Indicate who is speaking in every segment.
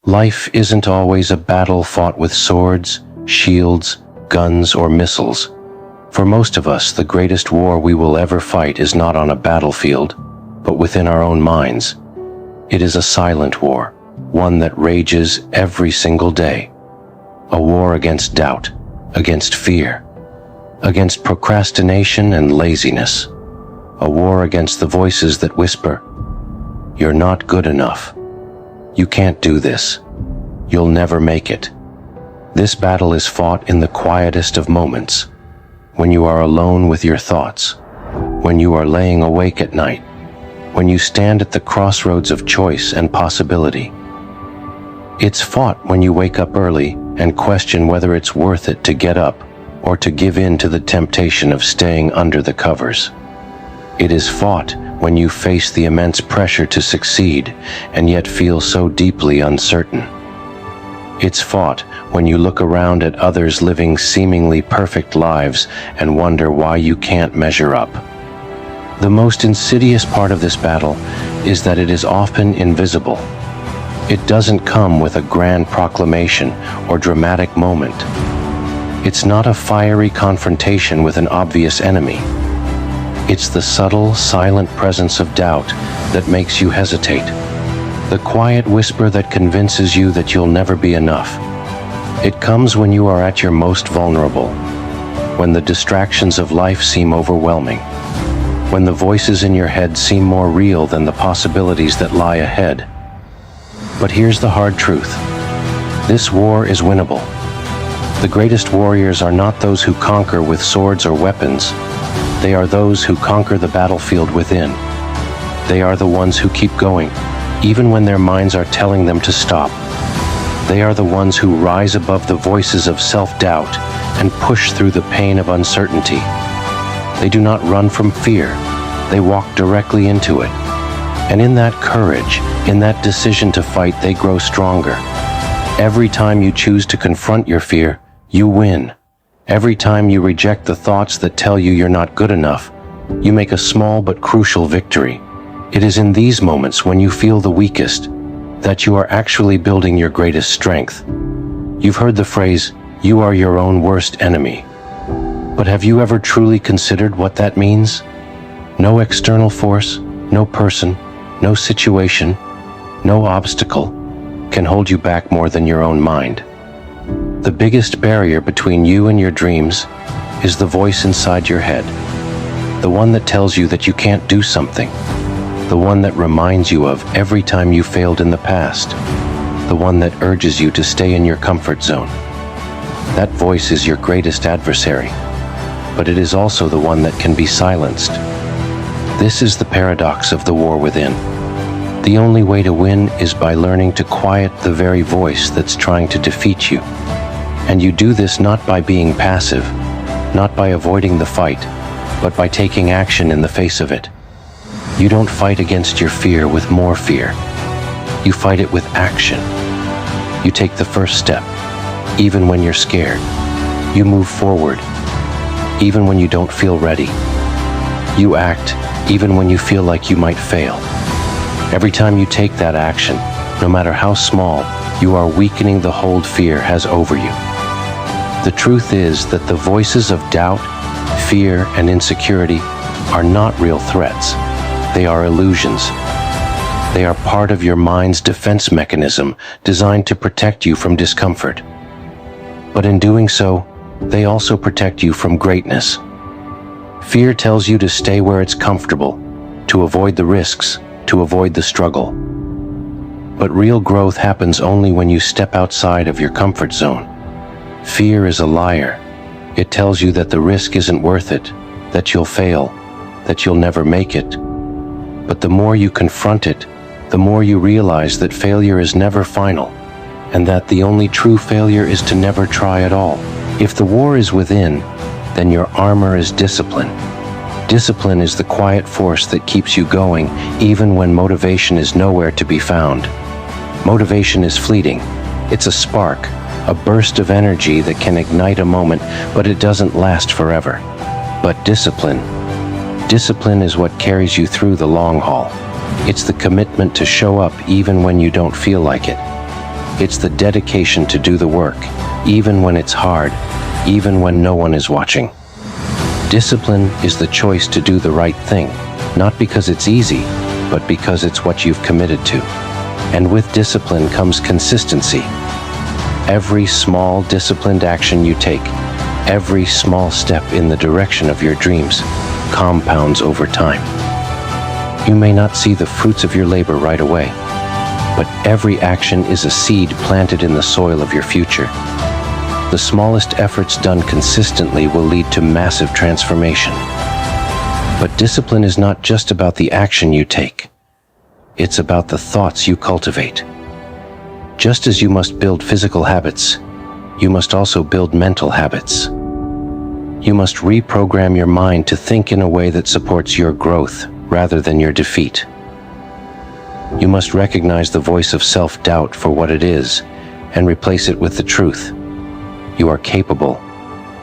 Speaker 1: Life isn't always a battle fought with swords, shields, guns, or missiles. For most of us, the greatest war we will ever fight is not on a battlefield, but within our own minds. It is a silent war, one that rages every single day. A war against doubt, against fear, against procrastination and laziness. A war against the voices that whisper, "You're not good enough. You can't do this. You'll never make it." This battle is fought in the quietest of moments, when you are alone with your thoughts, when you are laying awake at night, when you stand at the crossroads of choice and possibility. It's fought when you wake up early and question whether it's worth it to get up or to give in to the temptation of staying under the covers. It is fought when you face the immense pressure to succeed and yet feel so deeply uncertain. It's fought when you look around at others living seemingly perfect lives and wonder why you can't measure up. The most insidious part of this battle is that it is often invisible. It doesn't come with a grand proclamation or dramatic moment. It's not a fiery confrontation with an obvious enemy. It's the subtle, silent presence of doubt that makes you hesitate. The quiet whisper that convinces you that you'll never be enough. It comes when you are at your most vulnerable, when the distractions of life seem overwhelming, when the voices in your head seem more real than the possibilities that lie ahead. But here's the hard truth. This war is winnable. The greatest warriors are not those who conquer with swords or weapons. They are those who conquer the battlefield within. They are the ones who keep going, even when their minds are telling them to stop. They are the ones who rise above the voices of self-doubt and push through the pain of uncertainty. They do not run from fear. They walk directly into it. And in that courage, in that decision to fight, they grow stronger. Every time you choose to confront your fear, you win. Every time you reject the thoughts that tell you you're not good enough, you make a small but crucial victory. It is in these moments when you feel the weakest that you are actually building your greatest strength. You've heard the phrase, "You are your own worst enemy." But have you ever truly considered what that means? No external force, no person, no situation, no obstacle can hold you back more than your own mind. The biggest barrier between you and your dreams is the voice inside your head, the one that tells you that you can't do something, the one that reminds you of every time you failed in the past, the one that urges you to stay in your comfort zone. That voice is your greatest adversary, but it is also the one that can be silenced. This is the paradox of the war within. The only way to win is by learning to quiet the very voice that's trying to defeat you. And you do this not by being passive, not by avoiding the fight, but by taking action in the face of it. You don't fight against your fear with more fear. You fight it with action. You take the first step, even when you're scared. You move forward, even when you don't feel ready. You act, even when you feel like you might fail. Every time you take that action, no matter how small, you are weakening the hold fear has over you. The truth is that the voices of doubt, fear, and insecurity are not real threats. They are illusions. They are part of your mind's defense mechanism designed to protect you from discomfort. But in doing so, they also protect you from greatness. Fear tells you to stay where it's comfortable, to avoid the risks, to avoid the struggle. But real growth happens only when you step outside of your comfort zone. Fear is a liar. It tells you that the risk isn't worth it, that you'll fail, that you'll never make it. But the more you confront it, the more you realize that failure is never final, and that the only true failure is to never try at all. If the war is within, then your armor is discipline. Discipline is the quiet force that keeps you going, even when motivation is nowhere to be found. Motivation is fleeting. It's a spark, a burst of energy that can ignite a moment, but it doesn't last forever. But discipline is what carries you through the long haul. It's the commitment to show up even when you don't feel like it. It's the dedication to do the work, even when it's hard, even when no one is watching. Discipline is the choice to do the right thing, not because it's easy, but because it's what you've committed to. And with discipline comes consistency. Every small, disciplined action you take, every small step in the direction of your dreams, compounds over time. You may not see the fruits of your labor right away, but every action is a seed planted in the soil of your future. The smallest efforts done consistently will lead to massive transformation. But discipline is not just about the action you take. It's about the thoughts you cultivate. Just as you must build physical habits, you must also build mental habits. You must reprogram your mind to think in a way that supports your growth rather than your defeat. You must recognize the voice of self-doubt for what it is and replace it with the truth. You are capable.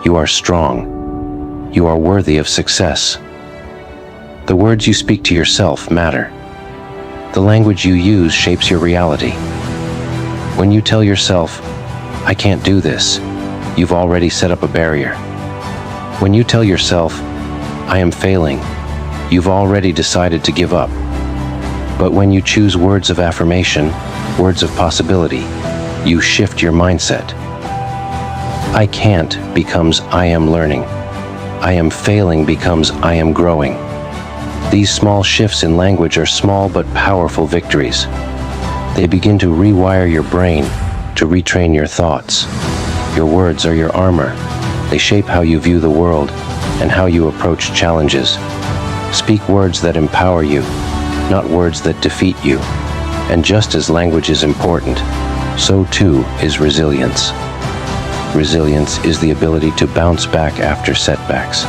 Speaker 1: You are strong. You are worthy of success. The words you speak to yourself matter. The language you use shapes your reality. When you tell yourself, "I can't do this," you've already set up a barrier. When you tell yourself, "I am failing," you've already decided to give up. But when you choose words of affirmation, words of possibility, you shift your mindset. "I can't" becomes "I am learning." "I am failing" becomes "I am growing." These small shifts in language are small but powerful victories. They begin to rewire your brain, to retrain your thoughts. Your words are your armor. They shape how you view the world and how you approach challenges. Speak words that empower you, not words that defeat you. And just as language is important, so too is resilience. Resilience is the ability to bounce back after setbacks,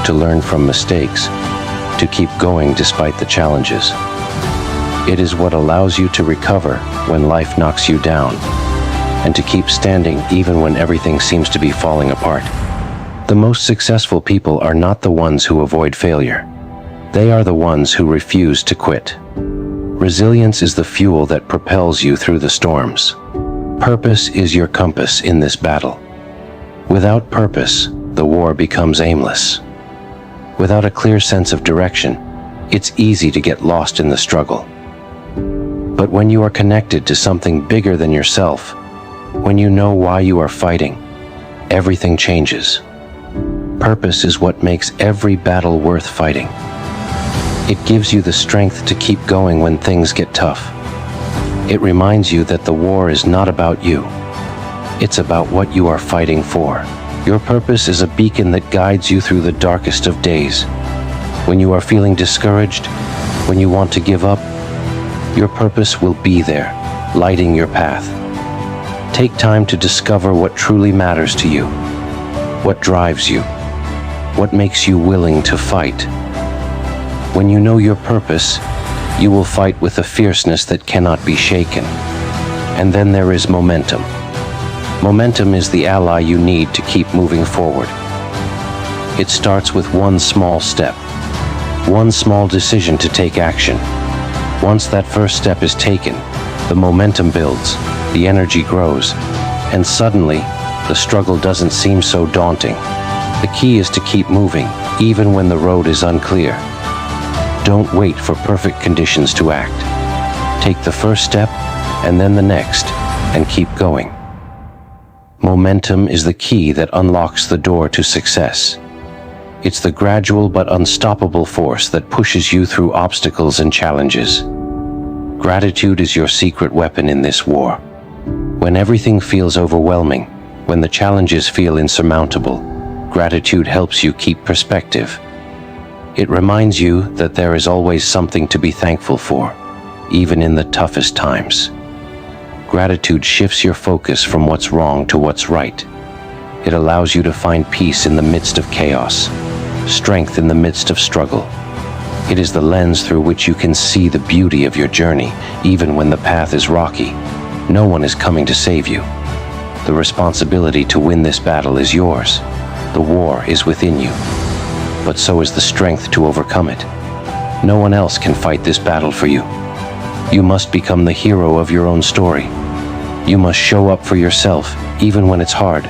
Speaker 1: to learn from mistakes, to keep going despite the challenges. It is what allows you to recover when life knocks you down, and to keep standing even when everything seems to be falling apart. The most successful people are not the ones who avoid failure. They are the ones who refuse to quit. Resilience is the fuel that propels you through the storms. Purpose is your compass in this battle. Without purpose, the war becomes aimless. Without a clear sense of direction, it's easy to get lost in the struggle. But when you are connected to something bigger than yourself, when you know why you are fighting, everything changes. Purpose is what makes every battle worth fighting. It gives you the strength to keep going when things get tough. It reminds you that the war is not about you. It's about what you are fighting for. Your purpose is a beacon that guides you through the darkest of days. When you are feeling discouraged, when you want to give up, your purpose will be there, lighting your path. Take time to discover what truly matters to you, what drives you, what makes you willing to fight. When you know your purpose, you will fight with a fierceness that cannot be shaken. And then there is momentum. Momentum is the ally you need to keep moving forward. It starts with one small step, one small decision to take action. Once that first step is taken, the momentum builds, the energy grows, and suddenly, the struggle doesn't seem so daunting. The key is to keep moving, even when the road is unclear. Don't wait for perfect conditions to act. Take the first step, and then the next, and keep going. Momentum is the key that unlocks the door to success. It's the gradual but unstoppable force that pushes you through obstacles and challenges. Gratitude is your secret weapon in this war. When everything feels overwhelming, when the challenges feel insurmountable, gratitude helps you keep perspective. It reminds you that there is always something to be thankful for, even in the toughest times. Gratitude shifts your focus from what's wrong to what's right. It allows you to find peace in the midst of chaos, strength in the midst of struggle. It is the lens through which you can see the beauty of your journey, even when the path is rocky. No one is coming to save you. The responsibility to win this battle is yours. The war is within you, but so is the strength to overcome it. No one else can fight this battle for you. You must become the hero of your own story. You must show up for yourself, even when it's hard.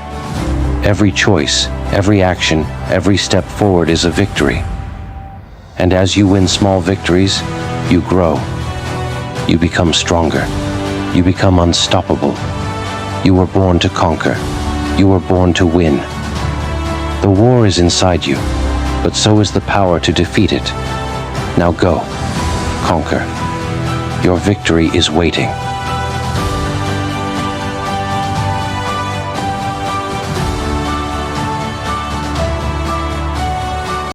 Speaker 1: Every choice, every action, every step forward is a victory. And as you win small victories, you grow. You become stronger. You become unstoppable. You were born to conquer. You were born to win. The war is inside you, but so is the power to defeat it. Now go. Conquer. Your victory is waiting.